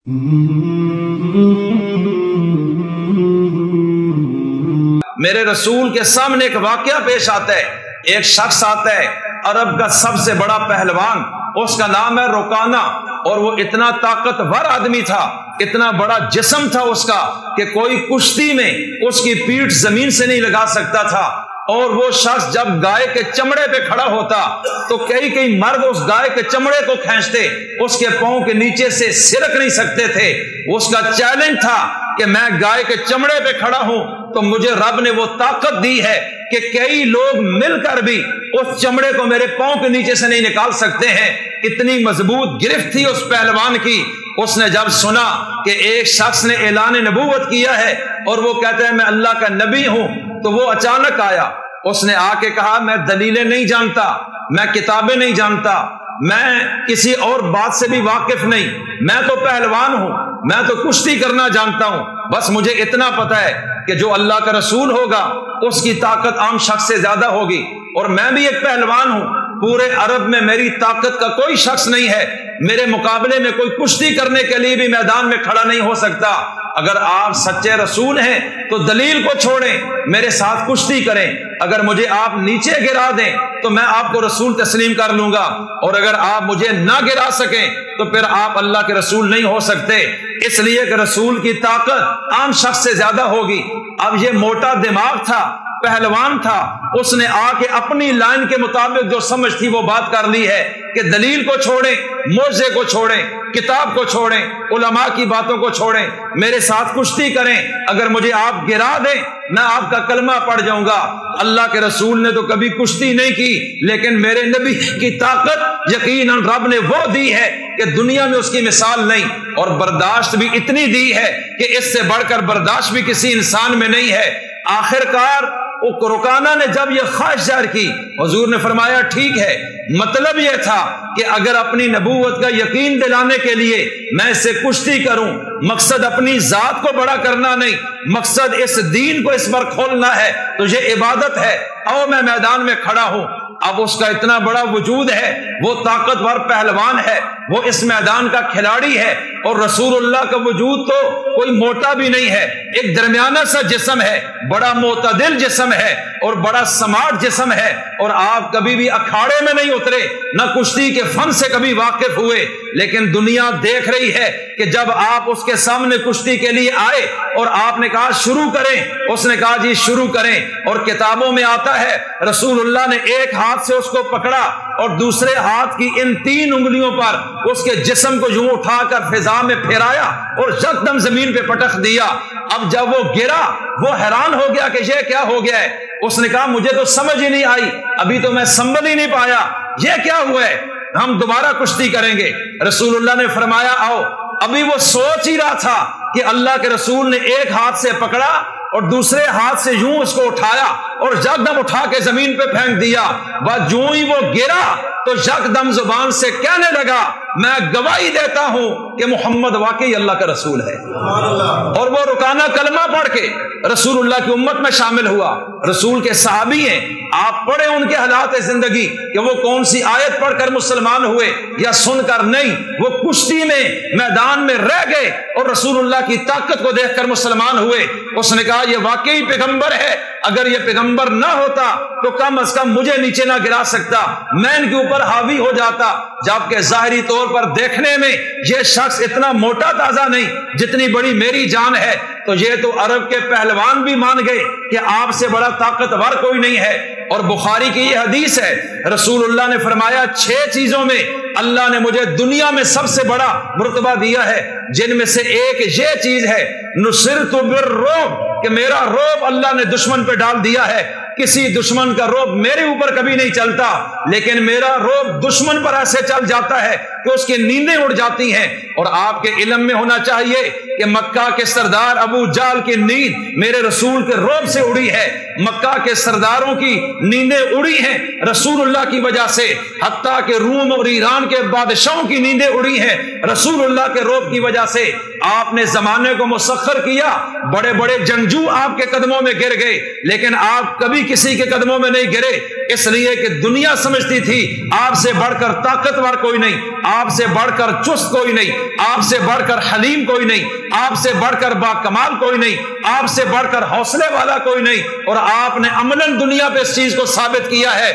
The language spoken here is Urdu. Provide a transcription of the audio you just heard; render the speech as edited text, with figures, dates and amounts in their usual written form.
میرے رسول کے سامنے ایک واقعہ پیش آتا ہے. ایک شخص آتا ہے عرب کا سب سے بڑا پہلوان، اس کا نام ہے رکانہ، اور وہ اتنا طاقتور آدمی تھا، اتنا بڑا جسم تھا اس کا کہ کوئی کشتی میں اس کی پیٹھ زمین سے نہیں لگا سکتا تھا. اور وہ شخص جب گائے کے چمڑے پہ کھڑا ہوتا تو کئی مرد اس گائے کے چمڑے کو کھینچتے، اس کے پاؤں کے نیچے سے سرک نہیں سکتے تھے. اس کا چیلنج تھا کہ میں گائے کے چمڑے پہ کھڑا ہوں تو مجھے رب نے وہ طاقت دی ہے کہ کئی لوگ مل کر بھی اس چمڑے کو میرے پاؤں کے نیچے سے نہیں نکال سکتے ہیں. اتنی مضبوط گرفت تھی اس پہلوان کی. اس نے جب سنا کہ ایک شخص نے اعلان نبوت کیا ہے اور وہ کہتا ہے میں اللہ کا نبی ہوں، تو وہ اچانک آیا. اس نے آ کے کہا میں دلیلیں نہیں جانتا، میں کتابیں نہیں جانتا، میں کسی اور بات سے بھی واقف نہیں، میں تو پہلوان ہوں، میں تو کشتی کرنا جانتا ہوں. بس مجھے اتنا پتا ہے کہ جو اللہ کا رسول ہوگا اس کی طاقت عام شخص سے زیادہ ہوگی، اور میں بھی ایک پہلوان ہوں. پورے عرب میں میری طاقت کا کوئی شخص نہیں ہے، میرے مقابلے میں کوئی کشتی کرنے کے لیے بھی میدان میں کھڑا نہیں ہو سکتا. اگر آپ سچے رسول ہیں تو دلیل کو چھوڑیں، میرے ساتھ کشتی کریں. اگر مجھے آپ نیچے گرا دیں تو میں آپ کو رسول تسلیم کر لوں گا، اور اگر آپ مجھے نہ گرا سکیں تو پھر آپ اللہ کے رسول نہیں ہو سکتے. اس لیے کہ رسول کی طاقت عام شخص سے زیادہ ہوگی. اب یہ موٹا دماغ تھا، پہلوان تھا، اس نے آ کے اپنی لائن کے مطابق جو سمجھ تھی وہ بات کر لی ہے کہ دلیل کو چھوڑیں، معجزے کو چھوڑیں، کتاب کو چھوڑیں، علماء کی باتوں کو چھوڑیں، میرے ساتھ کشتی کریں. اگر مجھے آپ گرا دیں میں آپ کا کلمہ پڑھ جاؤں گا. اللہ کے رسول نے تو کبھی کشتی نہیں کی، لیکن میرے نبی کی طاقت یقیناً رب نے وہ دی ہے کہ دنیا میں اس کی مثال نہیں، اور برداشت بھی اتنی دی ہے کہ اس سے بڑھ کر برداشت بھی کسی انسان میں نہیں ہے. آخر کار رکانہ نے جب یہ خواہش ظاہر کی، حضور نے فرمایا ٹھیک ہے. مطلب یہ تھا کہ اگر اپنی نبوت کا یقین دلانے کے لیے میں اس سے کشتی کروں، مقصد اپنی ذات کو بڑا کرنا نہیں، مقصد اس دین کو اس پر کھولنا ہے، تو یہ عبادت ہے. اور میں میدان میں کھڑا ہوں. اب اس کا اتنا بڑا وجود ہے، وہ طاقتور پہلوان ہے، وہ اس میدان کا کھلاڑی ہے، اور رسول اللہ کا وجود تو کوئی موٹا بھی نہیں ہے، ایک درمیانہ سا جسم ہے، بڑا معتدل جسم ہے اور بڑا سمارٹ جسم ہے. اور آپ کبھی بھی اکھاڑے میں نہیں اترے، نہ کشتی کے فن سے کبھی واقف ہوئے، لیکن دنیا دیکھ رہی ہے کہ جب آپ اس کے سامنے کشتی کے لیے آئے اور آپ نے کہا شروع کریں، اس نے کہا جی شروع کریں. اور کتابوں میں آتا ہے رسول اللہ نے ایک ہاتھ سے اس کو پکڑا اور دوسرے ہاتھ کی ان 3 انگلیوں پر اس کے جسم کو یوں اٹھا کر فضا میں پھیرایا اور یکدم زمین پہ پٹخ دیا. اب جب وہ گرا وہ حیران ہو گیا کہ یہ کیا ہو گیا ہے. اس نے کہا مجھے تو سمجھ ہی نہیں آئی، ابھی تو میں سنبھل ہی نہیں پایا، یہ کیا ہوا ہے، ہم دوبارہ کشتی کریں گے. رسول اللہ نے فرمایا آؤ. ابھی وہ سوچ ہی رہا تھا کہ اللہ کے رسول نے ایک ہاتھ سے پکڑا اور دوسرے ہاتھ سے یوں اس کو اٹھایا اور یکدم اٹھا کے زمین پہ پھینک دیا. بس جو ہی وہ گرا تو یکدم زبان سے کہنے لگا میں گواہی دیتا ہوں کہ محمد واقعی اللہ کا رسول ہے. اور وہ رکانہ کلمہ پڑھ کے رسول اللہ کی امت میں شامل ہوا. رسول کے صحابی ہیں، آپ پڑھیں ان کے حالات زندگی کہ وہ کون سی آیت پڑھ کر مسلمان ہوئے یا سن کر نہیں، وہ کشتی میں میدان میں رہ گئے اور رسول اللہ کی طاقت کو دیکھ کر مسلمان ہوئے. اس نے کہا یہ واقعی پیغمبر ہے، اگر یہ پیغمبر نہ ہوتا تو کم از کم مجھے نیچے نہ گرا سکتا، میں ان کے اوپر حاوی ہو جاتا. جبکہ ظاہری طور پر دیکھنے میں یہ شخص اتنا موٹا تازہ نہیں جتنی بڑی میری جان ہے. تو یہ تو عرب کے پہلوان بھی مان گئے کہ آپ سے بڑا طاقتور کوئی نہیں ہے. اور بخاری کی یہ حدیث ہے، رسول اللہ نے فرمایا 6 چیزوں میں اللہ نے مجھے دنیا میں سب سے بڑا مرتبہ دیا ہے، جن میں سے ایک یہ چیز ہے نصرت بالرعب، کہ میرا رعب اللہ نے دشمن پہ ڈال دیا ہے. کسی دشمن کا رعب میرے اوپر کبھی نہیں چلتا، لیکن میرا رعب دشمن پر ایسے چل جاتا ہے کہ اس کی نیندیں اڑ جاتی ہیں. اور آپ کے علم میں ہونا چاہیے کہ مکہ کے سردار ابو جہل کی نیند میرے رسول کے رعب سے اڑی ہے. مکہ کے سرداروں کی نیندیں اڑی ہیں رسول اللہ کی وجہ سے، حتیٰ کہ روم اور ایران کے بادشاہوں کی نیندیں اڑی ہیں رسول اللہ کے رعب کی وجہ سے. آپ نے زمانے کو مسخر کیا، بڑے بڑے جنگجو آپ کے قدموں میں گر گئے، لیکن آپ کبھی کسی کے قدموں میں نہیں گرے، اس لیے کہ دنیا سمجھتی تھی آپ سے بڑھ کر طاقتور کوئی نہیں، آپ سے بڑھ کر چست کوئی نہیں، آپ سے بڑھ کر حلیم کوئی نہیں، آپ سے بڑھ کر با کمال کوئی نہیں، آپ سے بڑھ کر حوصلے والا کوئی نہیں، اور آپ نے عملاً دنیا پہ اس چیز کو ثابت کیا ہے۔